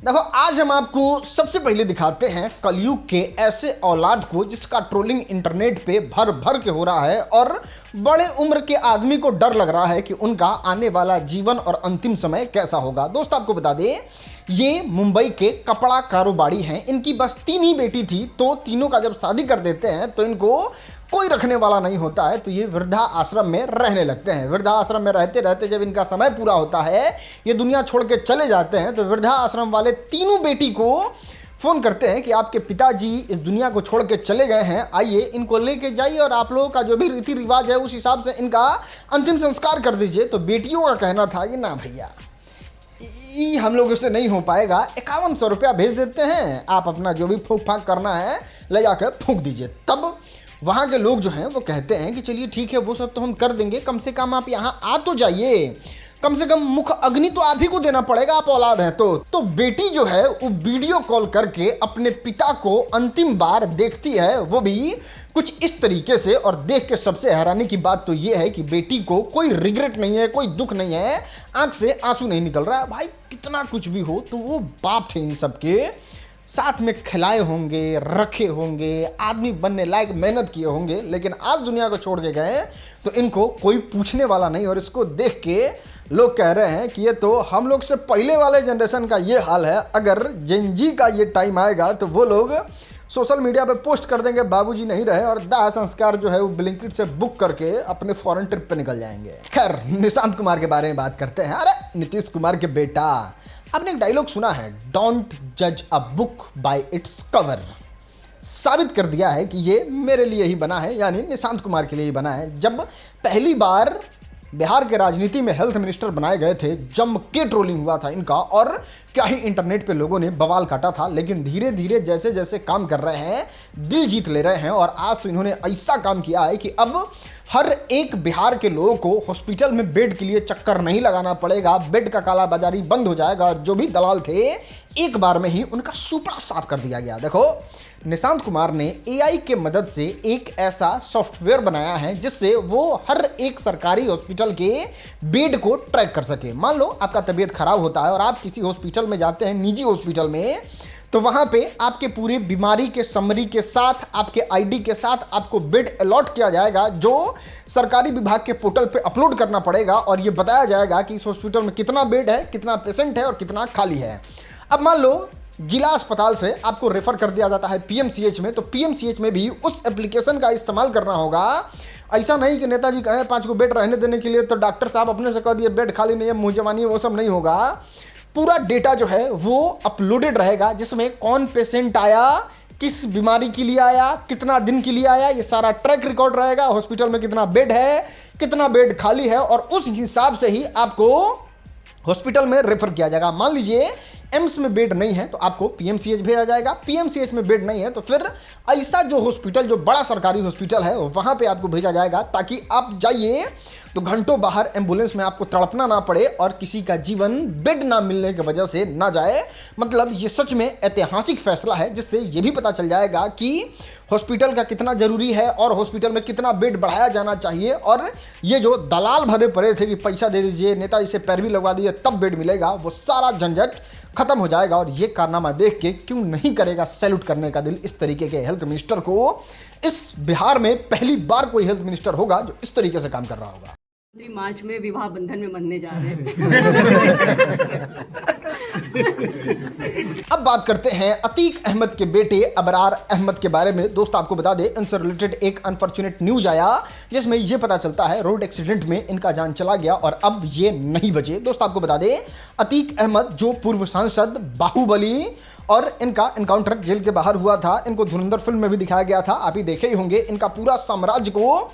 देखो, आज हम आपको सबसे पहले दिखाते हैं कलयुग के ऐसे औलाद को जिसका ट्रोलिंग इंटरनेट पे भर भर के हो रहा है और बड़े उम्र के आदमी को डर लग रहा है कि उनका आने वाला जीवन और अंतिम समय कैसा होगा। दोस्त आपको बता दें, ये मुंबई के कपड़ा कारोबारी हैं। इनकी बस 3 ही बेटी थी, तो तीनों का जब शादी कर देते हैं तो इनको कोई रखने वाला नहीं होता है, तो ये वृद्धा आश्रम में रहने लगते हैं। वृद्धा आश्रम में रहते रहते जब इनका समय पूरा होता है, ये दुनिया छोड़ के चले जाते हैं, तो वृद्धा आश्रम वाले तीनों बेटी को फ़ोन करते हैं कि आपके पिताजी इस दुनिया को छोड़ के चले गए हैं, आइए इनको लेके जाइए और आप लोगों का जो भी रीति रिवाज है उस हिसाब से इनका अंतिम संस्कार कर दीजिए। तो बेटियों का कहना था कि ना भैया, हम लोग उससे नहीं हो पाएगा, 5100 रुपया भेज देते हैं, आप अपना जो भी फूंक फाक करना है ले जाकर फूंक दीजिए। तब वहाँ के लोग जो हैं वो कहते हैं कि चलिए ठीक है, वो सब तो हम कर देंगे, कम से कम आप यहाँ आ तो जाइए, कम से कम मुख अग्नि तो आप ही को देना पड़ेगा, आप औलाद हैं तो बेटी जो है वो वीडियो कॉल करके अपने पिता को अंतिम बार देखती है, वो भी कुछ इस तरीके से। और देख के सबसे हैरानी की बात तो ये है कि बेटी को कोई रिग्रेट नहीं है, कोई दुख नहीं है, आंख से आंसू नहीं निकल रहा है। भाई कितना कुछ भी हो तो वो बाप थे इन सबके, साथ में खिलाए होंगे, रखे होंगे, आदमी बनने लायक मेहनत किए होंगे, लेकिन आज दुनिया को छोड़ के गए तो इनको कोई पूछने वाला नहीं। और इसको देख के लोग कह रहे हैं कि ये तो हम लोग से पहले वाले जनरेशन का ये हाल है। अगर जेन जी का ये टाइम आएगा तो वो लोग सोशल मीडिया पे पोस्ट कर देंगे बाबूजी नहीं रहे, और दाह संस्कार जो है वो ब्लिंकिट से बुक करके अपने फॉरेन ट्रिप पे निकल जाएंगे। खैर, निशांत कुमार के बारे में बात करते हैं। अरे नीतीश कुमार के बेटा, आपने एक डायलॉग सुना है, डोंट जज a book by its cover. साबित कर दिया है कि ये मेरे लिए ही बना है, यानी निशांत कुमार के लिए ही बना है। जब पहली बार बिहार के राजनीति में हेल्थ मिनिस्टर बनाए गए थे, जम के ट्रोलिंग हुआ था इनका, और क्या ही इंटरनेट पे लोगों ने बवाल काटा था। लेकिन धीरे धीरे जैसे जैसे काम कर रहे हैं, दिल जीत ले रहे हैं, और आज तो इन्होंने ऐसा काम किया है कि अब हर एक बिहार के लोगों को हॉस्पिटल में बेड के लिए चक्कर नहीं लगाना पड़ेगा, बेड का कालाबाजारी बंद हो जाएगा, और जो भी दलाल थे एक बार में ही उनका सुपड़ा साफ कर दिया गया। देखो, निशांत कुमार ने एआई के मदद से एक ऐसा सॉफ्टवेयर बनाया है जिससे वो हर एक सरकारी हॉस्पिटल के बेड को ट्रैक कर सके। मान लो आपका तबीयत खराब होता है और आप किसी हॉस्पिटल में जाते हैं, निजी हॉस्पिटल में, तो वहाँ पे आपके पूरी बीमारी के समरी के साथ, आपके आईडी के साथ आपको बेड अलॉट किया जाएगा, जो सरकारी विभाग के पोर्टल पे अपलोड करना पड़ेगा, और ये बताया जाएगा कि इस हॉस्पिटल में कितना बेड है, कितना पेशेंट है और कितना खाली है। अब मान लो जिला अस्पताल से आपको रेफर कर दिया जाता है पीएमसीएच में, तो पीएमसीएच में भी उस एप्लीकेशन का इस्तेमाल करना होगा। ऐसा नहीं कि नेताजी कहें 5 को बेड रहने देने के लिए तो डॉक्टर साहब अपने से कह दिए बेड खाली नहीं है, मुँह जवानी है, वो सब नहीं होगा। पूरा डेटा जो है वो अपलोडेड रहेगा, जिसमें कौन पेशेंट आया, किस बीमारी के लिए आया, कितना दिन के लिए आया, ये सारा ट्रैक रिकॉर्ड रहेगा। हॉस्पिटल में कितना बेड है, कितना बेड खाली है, और उस हिसाब से ही आपको हॉस्पिटल में रेफर किया जाएगा। मान लीजिए एम्स में बेड नहीं है तो आपको पीएमसीएच भेजा जाएगा, पीएमसीएच में बेड नहीं है तो फिर ऐसा जो हॉस्पिटल, जो बड़ा सरकारी हॉस्पिटल है, वहां पे आपको भेजा जाएगा, ताकि आप जाइए तो घंटों बाहर एम्बुलेंस में आपको तड़पना ना पड़े और किसी का जीवन बेड ना मिलने की वजह से ना जाए। मतलब ये सच में ऐतिहासिक फैसला है, जिससे ये भी पता चल जाएगा कि हॉस्पिटल का कितना जरूरी है और हॉस्पिटल में कितना बेड बढ़ाया जाना चाहिए। और ये जो दलाल भरे पड़े थे कि पैसा दे दीजिए, नेताजी से पैरवी लगवा दीजिए तब बेड मिलेगा, वो सारा झंझट खत्म हो जाएगा। और ये कारनामा देख के क्यों नहीं करेगा सैल्यूट करने का दिल इस तरीके के हेल्थ मिनिस्टर को। इस बिहार में पहली बार कोई हेल्थ मिनिस्टर होगा जो इस तरीके से काम कर रहा होगा। मार्च में विवाह बंधन में बंधने जा रहे हैं। अब बात करते हैं अतीक अहमद के बेटे अबरार अहमद के बारे में। दोस्त आपको बता दें, इनसे रिलेटेड एक अनफॉर्चुनेट न्यूज आया जिसमें यह पता चलता है रोड एक्सीडेंट में इनका जान चला गया और अब ये नहीं बचे। दोस्त आपको बता दें, अतीक अहमद जो पूर्व सांसद बाहुबली और इनका एनकाउंटर जेल के बाहर हुआ था, इनको धुरंधर फिल्म में भी दिखाया गया था, आप ही देखे ही होंगे। इनका पूरा साम्राज्य को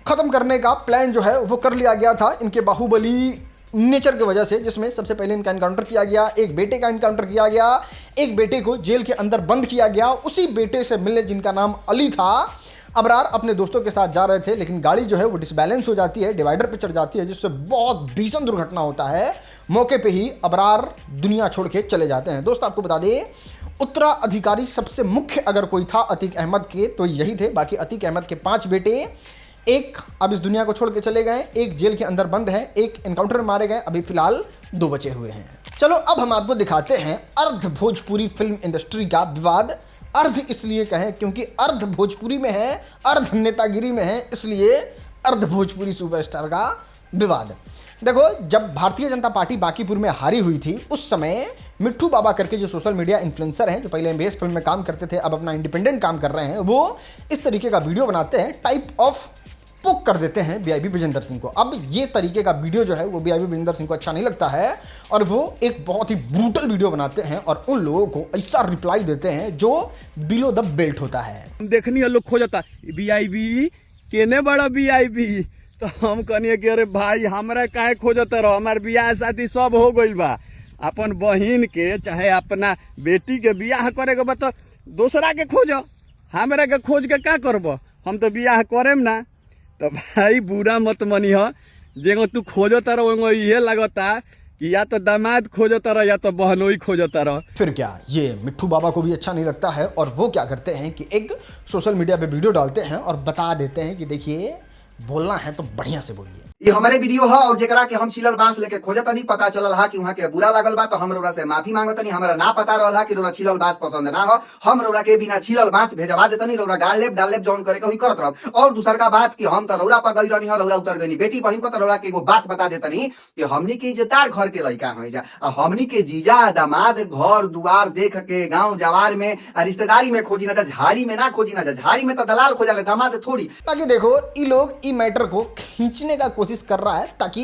खत्म करने का प्लान जो है वो कर लिया गया था इनके बाहुबली नेचर की वजह से, जिसमें सबसे पहले इनका एनकाउंटर किया गया, एक बेटे का एनकाउंटर किया गया, एक बेटे को जेल के अंदर बंद किया गया। उसी बेटे से मिलने, जिनका नाम अली था, अबरार अपने दोस्तों के साथ जा रहे थे, लेकिन गाड़ी जो है वो डिसबैलेंस हो जाती है, डिवाइडर पे चढ़ जाती है, जिससे बहुत भीषण दुर्घटना होता है। मौके पे ही अबरार दुनिया छोड़ के चले जाते हैं। दोस्त आपको बता दें, उत्तराधिकारी सबसे मुख्य अगर कोई था अतीक अहमद के तो यही थे। बाकी अतीक अहमद के 5 बेटे, एक अब इस दुनिया को छोड़ के चले गए, एक जेल के अंदर बंद है, एक एनकाउंटर में मारे गए, अभी फिलहाल 2 बचे हुए हैं। चलो अब हम आपको दिखाते हैं अर्ध भोजपुरी फिल्म इंडस्ट्री का विवाद। अर्ध इसलिए कहें क्योंकि अर्ध भोजपुरी में है, अर्ध नेतागिरी में है, इसलिए अर्ध भोजपुरी सुपरस्टार का विवाद। देखो, जब भारतीय जनता पार्टी बांकीपुर में हारी हुई थी उस समय मिट्ठू बाबा करके जो सोशल मीडिया इन्फ्लुएंसर हैं, जो पहले एमबीएस फिल्म में काम करते थे, अब अपना इंडिपेंडेंट काम कर रहे हैं, वो इस तरीके का वीडियो बनाते हैं, टाइप ऑफ पोक कर देते हैं वीआईपी विजेंद्र सिंह को। अब ये तरीके का वीडियो जो है वो वीआईपी विजेंद्र सिंह को अच्छा नहीं लगता है और वो एक बहुत ही ब्रूटल वीडियो बनाते हैं और उन लोगों को ऐसा रिप्लाई देते हैं जो बिलो द बेल्ट होता है। देखनी है लोग खोजता वीआईपी केने बड़ा वीआईपी, तो हम कहनी कि अरे भाई हमरा काहे खोजत रहो, हमार बियाह शादी सब हो गइल बा, अपन बहिन के चाहे अपना बेटी के बियाह करे के बा तो दूसरा के खोजो, हमरा के खोज के क्या करबो, हम तो बियाह करेम ना। तो भाई बुरा मत मनिह, जेगो तू खोजत रहो ये लगता कि या तो दामाद खोजत रह या तो बहनोई खोजत रह। फिर क्या, ये मिट्ठू बाबा को भी अच्छा नहीं लगता है और वो क्या करते हैं कि एक सोशल मीडिया पे वीडियो डालते हैं और बता देते हैं कि देखिए बोलना है तो बढ़िया से बोलिए। ये हमारे वीडियो है और जेकरा के हम छिलल बांस लेके खोजत नहीं, पता चलल हा कि वहां के बुरा लागल बा तो हम रोरा से माफी मांगत नहीं। हमरा ना पता रहल हा कि रोरा छिलल बांस पसंद ना हो, हम रोरा के बिना छिलल बांस भेजवा देतनी, रोरा डाल लेब जौन करे के वही करत रहब। और दूसर का बात कि हम तो रोरा पर गई रहनी, रोरा उतर गई बेटी बहन पर, रोरा के एगो बात बता देतनी कि हमनी के इज्जतदार घर के लड़का हो जा, हमनी के जीजा दामाद घर दुआर देख के गाँव जवार में रिश्तेदारी में खोजी ना, झाड़ी में ना खोजी ना, झाड़ी में तो दलाल खोजा ले, दामाद थोड़ी। ताकि देखो ये लोग ई मैटर को खींचने का कोशिश कर रहा है ताकि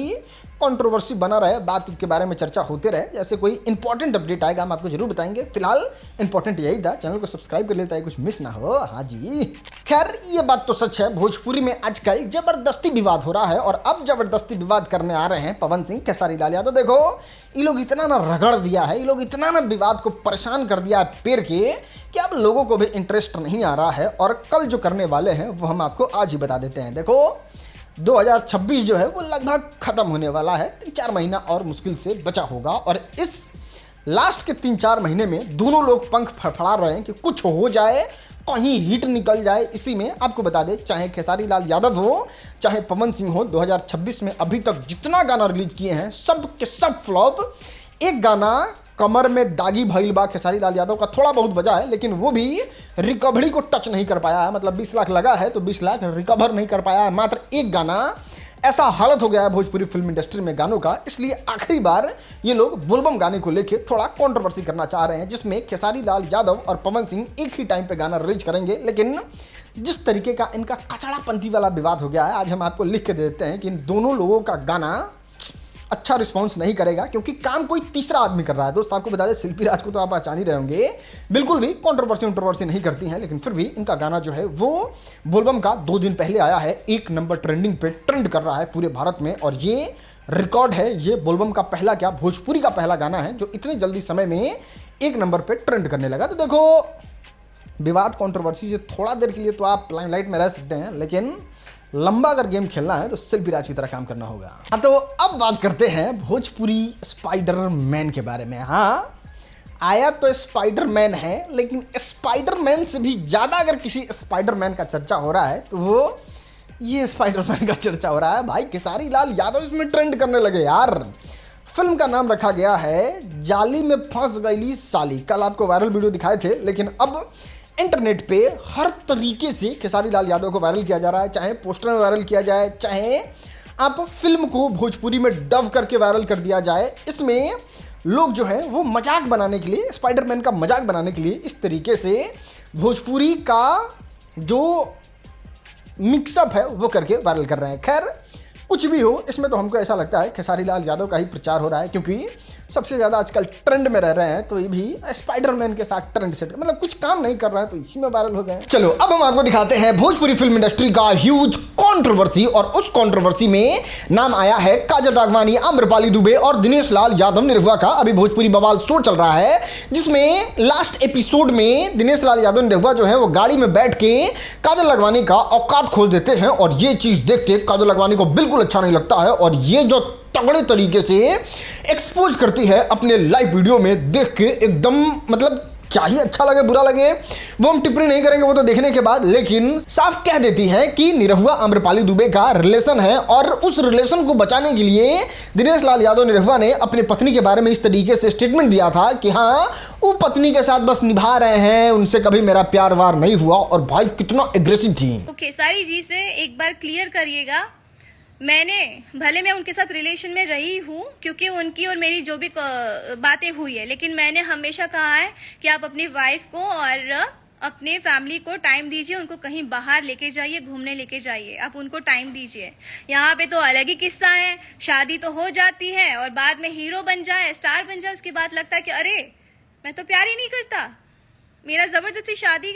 कंट्रोवर्सी बना रहे, बात के बारे में चर्चा होते रहे, जैसे कोई इंपॉर्टेंट अपडेट आएगा हम आपको जरूर बताएंगे। फिलहाल इंपॉर्टेंट यही था, चैनल को सब्सक्राइब कर लेता है कुछ मिस ना हो। हाँ जी, खैर ये बात तो सच है, भोजपुरी में आजकल जबरदस्ती विवाद हो रहा है और अब जबरदस्ती विवाद करने आ रहे हैं पवन सिंह, खेसारी लाल यादव। देखो ये लोग इतना ना रगड़ दिया है, ये लोग इतना ना विवाद को परेशान कर दिया है पेड़ के कि अब लोगों को भी इंटरेस्ट नहीं आ रहा है और कल जो करने वाले हैं वो हम आपको आज ही बता देते हैं। देखो 2026 जो है वो लगभग खत्म होने वाला है, 3-4 महीना और मुश्किल से बचा होगा और इस लास्ट के 3-4 महीने में दोनों लोग पंख फड़फड़ा रहे हैं कि कुछ हो जाए, कहीं हिट निकल जाए। इसी में आपको बता दें, चाहे खेसारी लाल यादव हो चाहे पवन सिंह हो, 2026 में अभी तक जितना गाना रिलीज किए हैं सब के सब फ्लॉप। एक गाना कमर में दागी भइल बा खेसारी लाल यादव का, थोड़ा बहुत बजा है लेकिन वो भी रिकवरी को टच नहीं कर पाया है, मतलब 20 लाख लगा है तो 20 लाख रिकवर नहीं कर पाया है। मात्र एक गाना, ऐसा हालत हो गया है भोजपुरी फिल्म इंडस्ट्री में गानों का, इसलिए आखिरी बार ये लोग बोलबम गाने को लेके थोड़ा कंट्रोवर्सी करना चाह रहे हैं, जिसमें खेसारी लाल यादव और पवन सिंह एक ही टाइम पे गाना रिलीज करेंगे। लेकिन जिस तरीके का इनका कचड़ापंथी वाला विवाद हो गया है, आज हम आपको लिख के दे देते हैं कि इन दोनों लोगों का गाना अच्छा रिस्पांस नहीं करेगा क्योंकि काम कोई तीसरा आदमी कर रहा है। दोस्त आपको बता दें, शिल्पी राज को तो आप पहचान ही रहे होंगे, बिल्कुल भी कंट्रोवर्सी नहीं करती हैं, लेकिन फिर भी इनका गाना जो है वो बोलबम का 2 दिन पहले आया है, 1 नंबर ट्रेंडिंग पे ट्रेंड कर रहा है पूरे भारत में और ये रिकॉर्ड है। ये बोलबम का पहला क्या, भोजपुरी का पहला गाना है जो इतने जल्दी समय में 1 नंबर पे ट्रेंड करने लगा। तो देखो विवाद कंट्रोवर्सी से थोड़ा देर के लिए तो आप लाइमलाइट में रह सकते हैं, लेकिन लंबा अगर गेम खेलना है तो शिल्पी राज की तरह काम करना होगा। हाँ, तो अब बात करते हैं भोजपुरी स्पाइडरमैन के बारे में। हाँ, आया तो स्पाइडरमैन है, लेकिन स्पाइडरमैन से भी ज़्यादा अगर किसी स्पाइडरमैन का चर्चा हो रहा है तो वो ये स्पाइडरमैन का चर्चा हो रहा है। भाई खेसारी लाल यादव इसमें ट्रेंड करने लगे यार। फिल्म का नाम रखा गया है जाली में फंस गईली साली। कल आपको वायरल वीडियो दिखाए थे, लेकिन अब इंटरनेट पे हर तरीके से खेसारी लाल यादव को वायरल किया जा रहा है, चाहे पोस्टर में वायरल किया जाए, चाहे आप फिल्म को भोजपुरी में डब करके वायरल कर दिया जाए। इसमें लोग जो है वो मजाक बनाने के लिए, स्पाइडरमैन का मजाक बनाने के लिए इस तरीके से भोजपुरी का जो मिक्सअप है वो करके वायरल कर रहे हैं। खैर कुछ भी हो, इसमें तो हमको ऐसा लगता है खेसारी लाल यादव का ही प्रचार हो रहा है, क्योंकि सबसे ज़्यादा आजकल ट्रेंड में रह रहे हैं, तो ये भी स्पाइडरमैन के साथ ट्रेंड सेट, मतलब कुछ काम नहीं कर रहा है तो इसी में वायरल हो गए। चलो अब हम आपको दिखाते हैं भोजपुरी फिल्म इंडस्ट्री का ह्यूज कंट्रोवर्सी, और उस कंट्रोवर्सी में नाम आया है काजल राघवानी, आम्रपाली दुबे और दिनेश लाल यादव निरहुआ का। अभी भोजपुरी बवाल शो चल रहा है, जिसमें लास्ट एपिसोड में दिनेश लाल यादव निरहुआ जो है वो गाड़ी में बैठ के काजल राघवानी का औकात खोज देते हैं, और ये चीज देखते काजल राघवानी को बिल्कुल अच्छा नहीं लगता है, और ये जो तगड़े तरीके से एक्सपोज करती है अपने लाइव वीडियो में, देख के एकदम मतलब क्या ही अच्छा लगे बुरा लगे वो हम टिप्पणी नहीं करेंगे, वो तो देखने के बाद, लेकिन साफ कह देती है कि निरहुआ आम्रपाली दुबे का रिलेशन है और उस रिलेशन को बचाने के लिए दिनेश लाल यादव निरहुआ ने अपनी पत्नी के बारे में इस तरीके से स्टेटमेंट दिया था कि हाँ वो पत्नी के साथ बस निभा रहे हैं, उनसे कभी मेरा प्यार वार नहीं हुआ। और भाई कितना एग्रेसिव थी। तो खेसारी जी से एक बार क्लियर करिएगा, भले मैं उनके साथ रिलेशन में रही हूँ क्योंकि उनकी और मेरी जो भी बातें हुई है, लेकिन मैंने हमेशा कहा है कि आप अपनी वाइफ को और अपने फैमिली को टाइम दीजिए, उनको कहीं बाहर लेके जाइए, घूमने लेके जाइए, आप उनको टाइम दीजिए। यहाँ पे तो अलग ही किस्सा है, शादी तो हो जाती है और बाद में हीरो बन जाए, स्टार बन जाए, उसके बाद लगता है कि अरे मैं तो प्यार ही नहीं करता, मेरा जबरदस्ती शादी,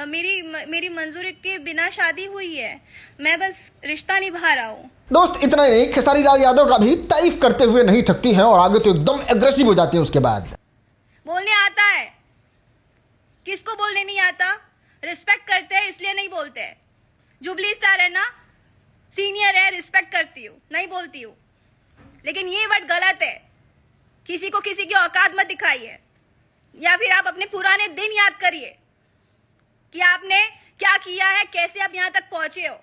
मेरी मंजूरी के बिना शादी हुई है, मैं बस रिश्ता निभा रहा हूँ। दोस्त इतना ही नहीं, खेसारी लाल यादव का भी तारीफ करते हुए नहीं थकती हैं और आगे तो एकदम एग्रेसिव हो जाती हैं उसके बाद। बोलने आता है, किसको बोलने नहीं आता? रिस्पेक्ट करते हैं इसलिए नहीं बोलते हैं। जुबली स्टार है ना, सीनियर है, रिस्पेक्ट करती हूँ, नहीं बोलती हूँ, लेकिन ये वर्ड गलत है। किसी को किसी की औकात मत दिखाइए, या फिर आप अपने पुराने दिन याद करिए कि आपने क्या किया है, कैसे आप यहाँ तक पहुंचे हो।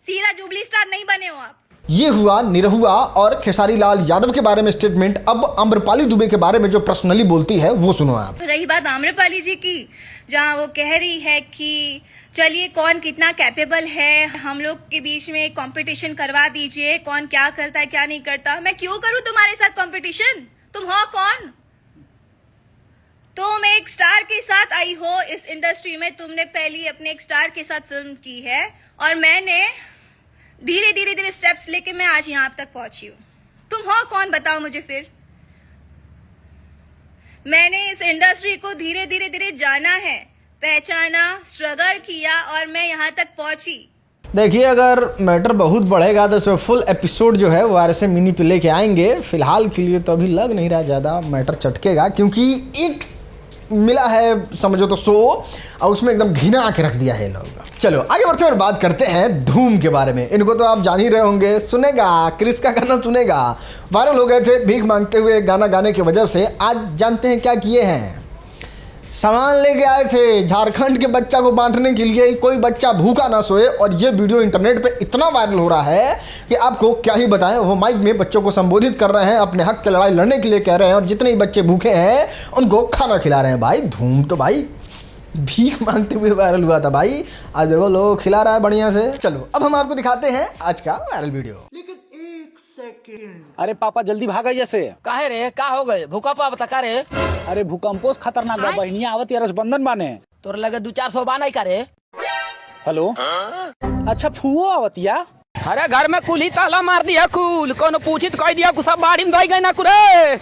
सीधा जुबली स्टार नहीं बने हो आप। ये हुआ निरहुआ और खेसारी लाल यादव के बारे में स्टेटमेंट। अब आम्रपाली दुबे के बारे में जो पर्सनली बोलती है वो सुनो आप। रही बात आम्रपाली जी की, जहाँ वो कह रही है कि चलिए कौन कितना कैपेबल है, हम लोग के बीच में कंपटीशन करवा दीजिए, कौन क्या करता है क्या नहीं करता। मैं क्यों करूं तुम्हारे साथ कंपटीशन? तुम हो कौन? तुम एक स्टार के साथ आई हो इस इंडस्ट्री में, तुमने पहली अपने एक स्टार के साथ फिल्म की है और मैंने धीरे धीरे स्टेप्स लेके मैं आज यहाँ तक पहुंची हूँ। तुम हो कौन बताओ मुझे फिर? मैंने इस इंडस्ट्री को धीरे धीरे जाना है, पहचाना, स्ट्रगल किया और मैं यहाँ तक पहुंची। देखिए अगर मैटर बहुत बढ़ेगा तो इसमें फुल एपिसोड जो है वो RSM मिनी पे लेके आएंगे। फिलहाल के लिए तो अभी लग नहीं रहा ज़्यादा मैटर चटकेगा, क्योंकि एक मिला है समझो तो 100 और उसमें एकदम घिना के रख दिया है लोग। चलो आगे बढ़ते हैं और बात करते हैं धूम के बारे में। इनको तो आप जान ही रहे होंगे, सुनेगा, क्रिस का गाना सुनेगा, वायरल हो गए थे भीख मांगते हुए गाना गाने की वजह से। आज जानते हैं क्या किए हैं। सामान लेके आए थे झारखंड के बच्चा को बांटने के लिए, कोई बच्चा भूखा ना सोए, और ये वीडियो इंटरनेट पे इतना वायरल हो रहा है कि आपको क्या ही बताएं। वो माइक में बच्चों को संबोधित कर रहे हैं, अपने हक की लड़ाई लड़ने के लिए कह रहे हैं, और जितने ही बच्चे भूखे हैं उनको खाना खिला रहे हैं। भाई धूम तो भाई भीख मांगते हुए वायरल हुआ था भाई, आज देखो लोग खिला रहा है बढ़िया से। चलो अब हम आपको दिखाते हैं आज का वायरल वीडियो। अरे पापा जल्दी भाग आई जैसे। काहे रे, का हो गए? भूकंप आवता का रे? अरे भूकंपोस खतरनाक बा, बहनिया आवत या रसबंधन बाने। तोर लगे 200-400 बानाई का रे? हेलो अच्छा फुओ आवत या? अरे घर में कुल ही ताला मार दिया, कुल कोनो पूछित कह दिया, कुछ सब बाड़ी में दई गए ना कुरे।